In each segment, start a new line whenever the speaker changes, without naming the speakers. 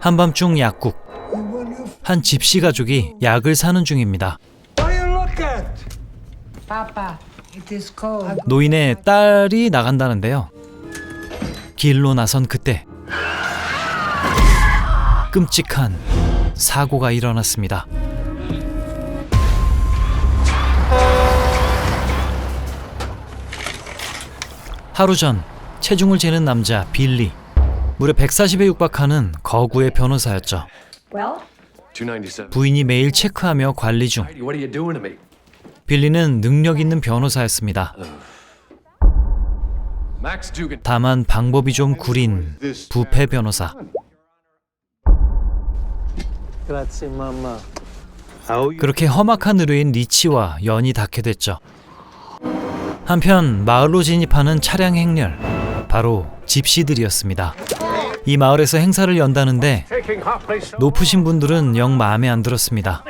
한밤중 약국. 한 집시 가족이 약을 사는 중입니다. 노인의 딸이 나간다는데요. 길로 나선 그때 끔찍한 사고가 일어났습니다. 하루 전 체중을 재는 남자 빌리. 무려 140에 육박하는 거구의 변호사였죠. 부인이 매일 체크하며 관리 중. 빌리는 능력 있는 변호사였습니다. 다만 방법이 좀 구린 부패 변호사. 그렇게 험악한 의뢰인 리치와 연이 닿게 됐죠. 한편 마을로 진입하는 차량 행렬, 바로 집시들이었습니다. 이 마을에서 행사를 연다는데 높으신 분들은 영 마음에 안 들었습니다.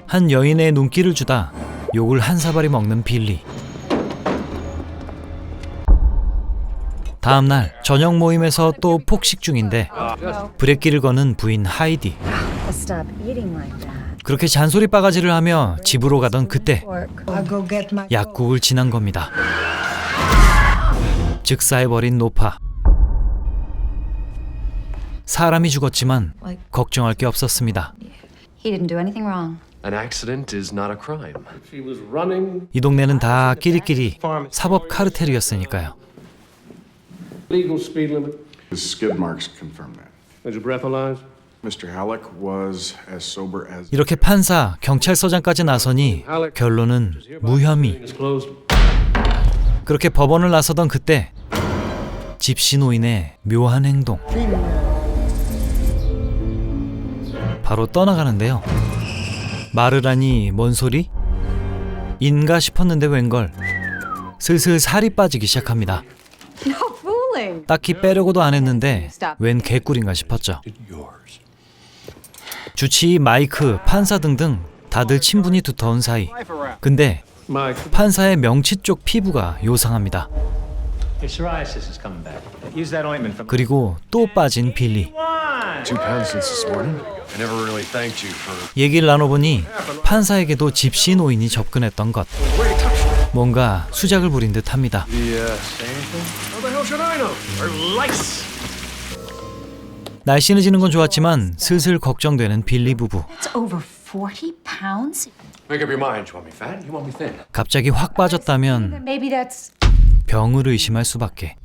한 여인의 눈길을 주다 욕을 한 사발이 먹는 빌리. 다음 날 저녁 모임에서 또 폭식 중인데 브레기를 거는 부인 하이디. 그렇게 잔소리 바가지를 하며 집으로 가던 그때 약국을 지난 겁니다. 즉사해버린 노파. 사람이 죽었지만 걱정할 게 없었습니다. 이 동네는 다 끼리끼리 사법 카르텔이었으니까요. 이렇게 판사, 경찰서장까지 나서니 결론은 무혐의. 그렇게 법원을 나서던 그때 집시 노인의 묘한 행동. 바로 떠나가는데요. 말을 하니 뭔 소리? 인가 싶었는데 웬걸 슬슬 살이 빠지기 시작합니다. 딱히 빼려고도 안 했는데 웬 개꿀인가 싶었죠. 주치의, 마이크, 판사 등등 다들 친분이 두터운 사이. 근데 판사의 명치 쪽 피부가 요상합니다. 그리고 또 빠진 빌리. 얘기를 나눠보니 판사에게도 집시 노인이 접근했던 것. 뭔가 수작을 부린 듯합니다. 날씨는 지는 건 좋았지만 슬슬 걱정되는 빌리 부부. 갑자기 확 빠졌다면 병을 의심할 수밖에.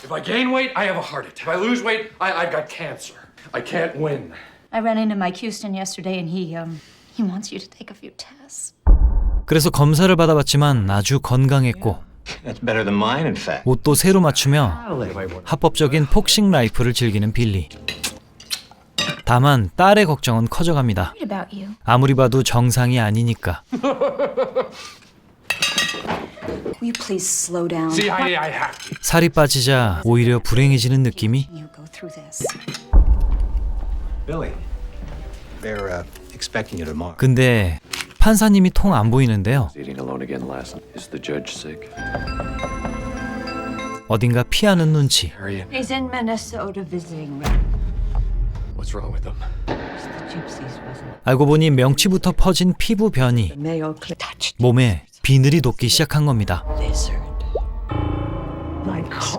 If I gain weight, I have a heart attack. If I lose weight, I've got cancer. I can't win.
I ran into Mike Houston yesterday and he wants you to take a few tests.
그래서 검사를 받아봤지만 아주 건강했고
That's better than mine, in fact.
옷도 새로 맞추며 합법적인 폭식 라이프를 즐기는 빌리. 다만 딸의 걱정은 커져갑니다.
About you.
아무리 봐도 정상이 아니니까.
Will you please slow down?
See, I have to.
살이 빠지자 오히려 불행해지는 느낌이.
You go through this.
Billy, they're expecting you tomorrow.
근데 판사님이 통 안 보이는데요.
Eating alone again last night. Is the judge sick?
어딘가 피하는 눈치.
He's in Minnesota visiting
What's wrong with him?
the gypsies, wasn't it?
알고 보니 명치부터 퍼진 피부 변이.
Mayo touched
몸에 비늘이 돋기 시작한 겁니다.
lizard.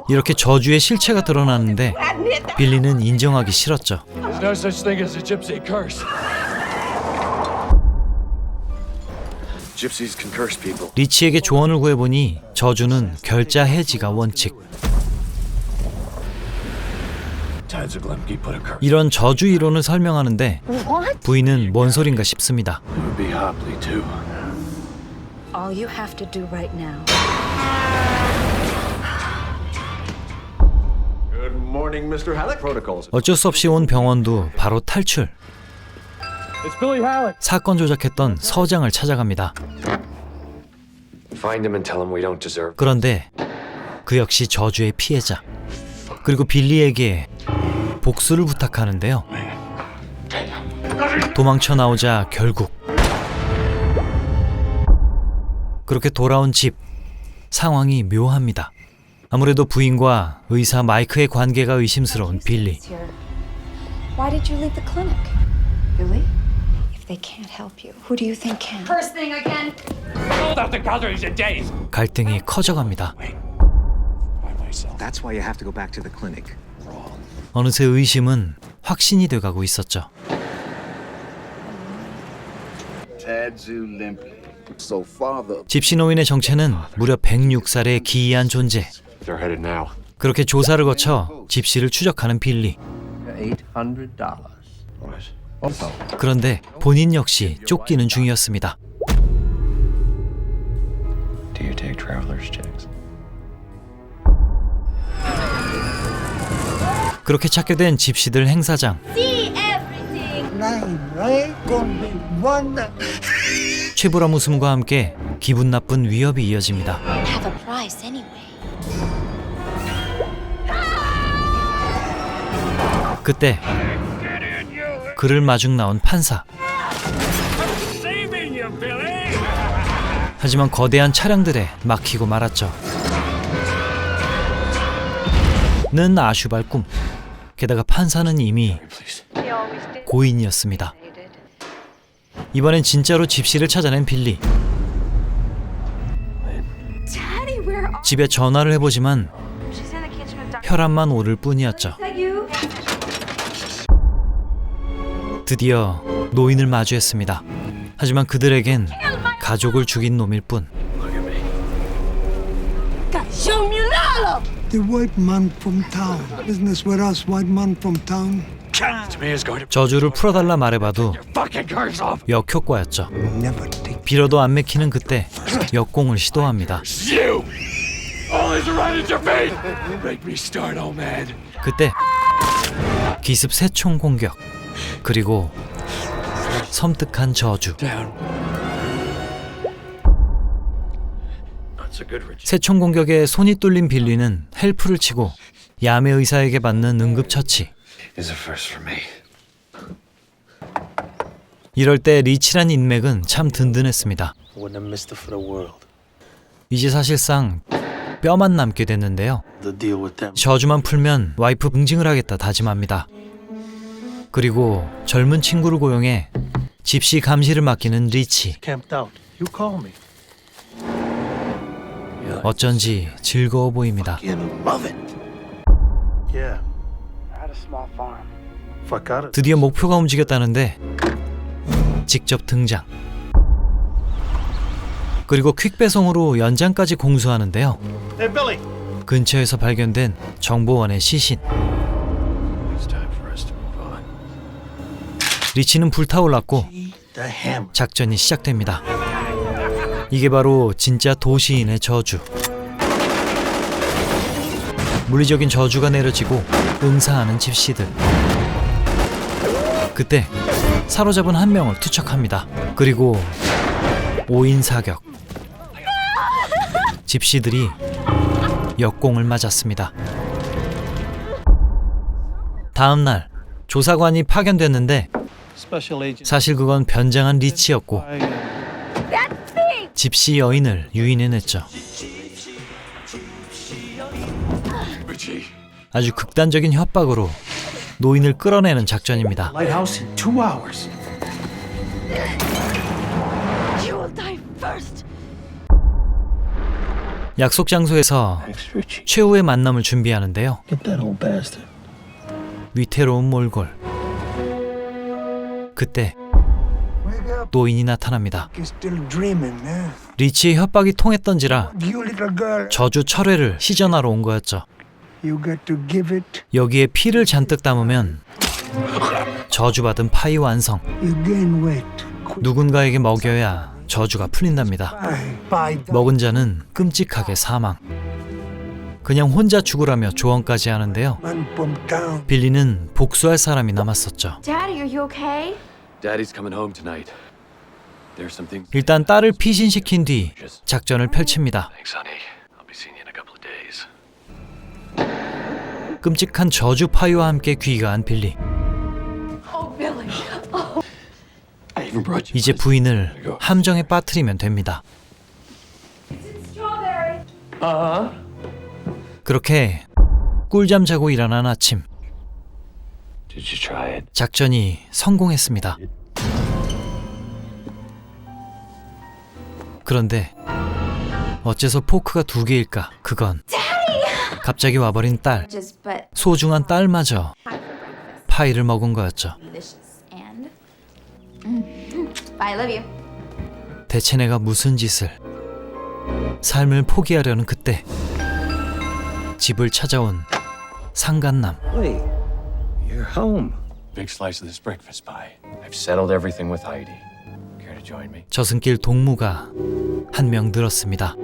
이렇게 저주의 실체가 드러나는데 빌리는 인정하기 싫었죠.
There's no such thing as a gypsy curse. Gypsies can curse people.
리치에게 조언을 구해보니 저주는 결자 해지가 원칙.
Tad's a Glemke put a curse.
이런 저주 이론을 설명하는데 부인은 뭔 소린가 싶습니다.
It would be Hopley too.
All you have to do right now.
Good morning, Mr. Halleck. Protocols.
어쩔 수 없이 온 병원도 바로 탈출.
It's Billy Halleck.
사건 조작했던 서장을 찾아갑니다.
Find him and tell him we don't deserve.
그런데 그 역시 저주의 피해자. 그리고 빌리에게 복수를 부탁하는데요. 도망쳐 나오자 결국 그렇게 돌아온 집. 상황이 묘합니다. 아무래도 부인과 의사 마이크의 관계가 의심스러운 빌리.
Why did you leave the clinic? Billy? If they can't help you, who do you think can? First thing again.
갈등이 커져갑니다.
That's why you have to go back to the clinic.
어느새 의심은 확신이 돼가고 있었죠.
So father,
집시 노인의 정체는 무려 106살의 기이한 존재.
They're headed now.
그렇게 조사를 거쳐 집시를 추적하는 빌리.
$800.
그런데 본인 역시 쫓기는 중이었습니다.
Do you take traveler's checks?
그렇게 찾게 된 집시들 행사장. 최불암 웃음과 함께 기분 나쁜 위협이 이어집니다.
Have a price anyway.
그때 그를 마중 나온 판사. 하지만 거대한 차량들에 막히고 말았죠. 는 아슈발 꿈. 게다가 판사는 이미 고인이었습니다. 이번엔 진짜로 집시를 찾아낸 빌리. 집에 전화를 해보지만 혈압만 오를 뿐이었죠. 드디어 노인을 마주했습니다. 하지만 그들에겐 가족을 죽인 놈일 뿐.
The white man from town. Business with us, white man from town.
To me is going to
저주를 풀어달라 말해봐도
fucking curse off.
역효과였죠.
Never take.
빌어도 안 맥히는 그때 역공을 시도합니다.
You! Always right at your feet! Make me start, old man.
그때 기습 새총 공격, 그리고 섬뜩한 저주.
Down. That's a good ritual.
새총 공격에 손이 뚫린 빌리는 헬프를 치고 야매 의사에게 받는 응급처치.
Is a first for me.
이럴 때 리치란 인맥은 참 든든했습니다.
Wouldn't have missed it for the world.
이제 사실상 뼈만 남게 됐는데요.
The deal with them.
저주만 풀면 와이프 응징을 하겠다 다짐합니다. 그리고 젊은 친구를 고용해 집시 감시를 맡기는 리치.
Camped out. You call me.
어쩐지 즐거워 보입니다.
You love it. Yeah. I had a small farm. If I got it.
드디어 목표가 움직였다는데 직접 등장. 그리고 퀵 배송으로 연장까지 공수하는데요.
Hey Billy.
근처에서 발견된 정보원의 시신.
It's time for us to move on.
리치는 불타올랐고
The hammer.
작전이 시작됩니다. 이게 바로 진짜 도시인의 저주. 물리적인 저주가 내려지고 응사하는 집시들. 그때 사로잡은 한 명을 투척합니다. 그리고 5인 사격. 집시들이 역공을 맞았습니다. 다음 날 조사관이 파견됐는데
Special agent.
사실 그건 변장한 리치였고 집시 여인을 유인해냈죠.
Richie.
아주 극단적인 협박으로 노인을 끌어내는 작전입니다.
Lighthouse in 2 hours.
You will die first.
약속 장소에서
Thanks, Richie.
최후의 만남을 준비하는데요.
Get that old bastard.
위태로운 몰골. 그때
Wake up.
노인이 나타납니다.
You're still dreaming, eh?
리치의 협박이 통했던지라
You little girl.
저주 철회를 시전하러 온 거였죠.
You got to give it.
여기에 피를 잔뜩 담으면 저주받은 파이 완성.
You gain weight.
누군가에게 먹여야 저주가 풀린답니다.
By the
먹은 자는 끔찍하게 사망. 그냥 혼자 죽으라며 조언까지 하는데요.
man from town.
빌리는 복수할 사람이 남았었죠.
Daddy, are you okay?
Daddy's coming home tonight. There's some things.
일단 딸을 피신시킨 뒤 작전을 펼칩니다.
Thanks, honey. I'll be seeing you in a couple of days.
끔찍한 저주 파이와 함께 귀가한 빌리.
Oh, Billy.
I even brought you.
이제 부인을 함정에 빠뜨리면 됩니다. 그렇게 꿀잠 자고 일어난 아침,
Did you try it?
작전이 성공했습니다. 그런데 어째서 포크가 2개일까? 그건 갑자기 와버린 딸,
Just but
소중한 딸마저 파이를 먹은 거였죠.
delicious and. Bye, I love you.
대체 내가 무슨 짓을. 삶을 포기하려는 그때 집을 찾아온 상간남.
Wait, you're home.
Big slice of this breakfast pie. I've settled everything with Heidi. Care to join me?
저승길 동무가 한 명 늘었습니다.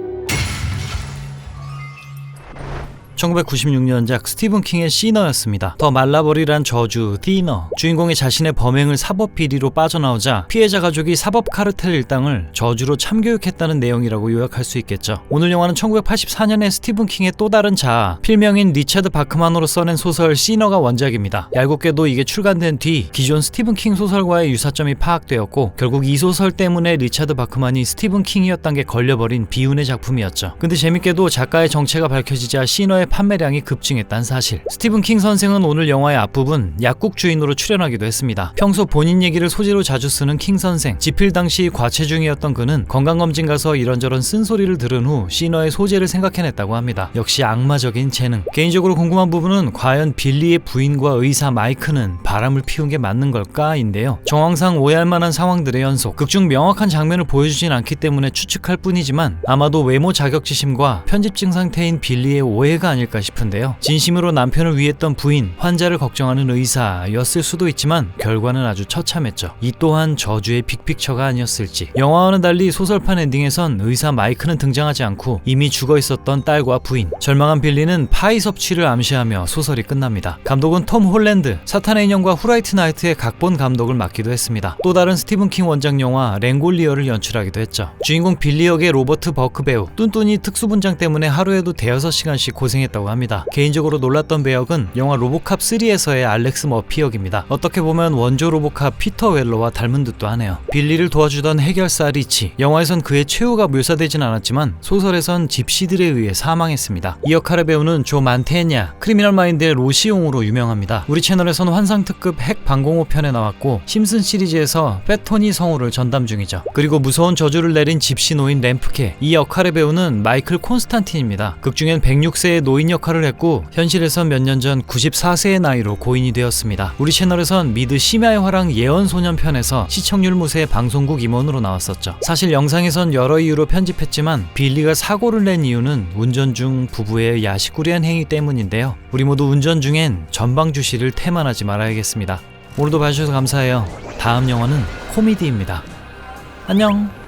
1996년작 스티븐 킹의 시너였습니다. 더 말라버리란 저주 디너, 주인공이 자신의 범행을 사법 비리로 빠져나오자 피해자 가족이 사법 카르텔 일당을 저주로 참교육했다는 내용이라고 요약할 수 있겠죠. 오늘 영화는 1984년에 스티븐 킹의 또 다른 자아, 필명인 리차드 바크만으로 써낸 소설 시너가 원작입니다. 얄궂게도 이게 출간된 뒤 기존 스티븐 킹 소설과의 유사점이 파악되었고 결국 이 소설 때문에 리차드 바크만이 스티븐 킹이었던 게 걸려버린 비운의 작품이었죠. 근데 재밌게도 작가의 정체가 밝혀지자 시너의 판매량이 급증했다는 사실. 스티븐 킹 선생은 오늘 영화의 앞부분 약국 주인으로 출연하기도 했습니다. 평소 본인 얘기를 소재로 자주 쓰는 킹 선생. 집필 당시 과체중이었던 그는 건강검진 가서 이런저런 쓴소리를 들은 후 시너의 소재를 생각해냈다고 합니다. 역시 악마적인 재능. 개인적으로 궁금한 부분은 과연 빌리의 부인과 의사 마이크는 바람을 피운 게 맞는 걸까인데요. 정황상 오해할 만한 상황들의 연속. 극중 명확한 장면을 보여주진 않기 때문에 추측할 뿐이지만 아마도 외모 자격지심과 편집증 상태인 빌리의 오해가 아닐까 싶은데요. 진심으로 남편을 위했던 부인, 환자를 걱정하는 의사였을 수도 있지만 결과는 아주 처참했죠. 이 또한 저주의 빅픽처가 아니었을지. 영화와는 달리 소설판 엔딩에선 의사 마이크는 등장하지 않고 이미 죽어 있었던 딸과 부인, 절망한 빌리는 파이 섭취를 암시하며 소설이 끝납니다. 감독은 톰 홀랜드, 사탄의 인형과 후라이트 나이트의 각본 감독을 맡기도 했습니다. 또 다른 스티븐 킹 원작 영화 랭골리어를 연출하기도 했죠. 주인공 빌리 역의 로버트 버크 배우, 뚠뚠이 특수분장 때문에 하루에도 대여섯 시간씩 고생했다고 합니다. 개인적으로 놀랐던 배역은 영화 로보캅 3에서의 알렉스 머피 역입니다. 어떻게 보면 원조 로보캅 피터 웰러와 닮은 듯도 하네요. 빌리를 도와주던 해결사 리치, 영화에선 그의 최후가 묘사되진 않았지만 소설에선 집시들에 의해 사망했습니다. 이 역할의 배우는 조 만테냐, 크리미널 마인드의 로시용으로 유명합니다. 우리 채널에선 환상특급 핵 방공호 편에 나왔고 심슨 시리즈에서 페토니 성우를 전담 중이죠. 그리고 무서운 저주를 내린 집시 노인 램프케, 이 역할의 배우는 마이클 콘스탄틴입니다. 극중엔 106세의 노인 역할을 했고 현실에선 몇 년 전 94세의 나이로 고인이 되었습니다. 우리 채널에선 미드 심야의 화랑 예언소년 편에서 시청률 무쇠 방송국 임원으로 나왔었죠. 사실 영상에선 여러 이유로 편집했지만 빌리가 사고를 낸 이유는 운전 중 부부의 야식구리한 행위 때문인데요. 우리 모두 운전 중엔 전방 주시를 태만하지 말아야겠습니다. 오늘도 봐주셔서 감사해요. 다음 영화는 코미디입니다. 안녕.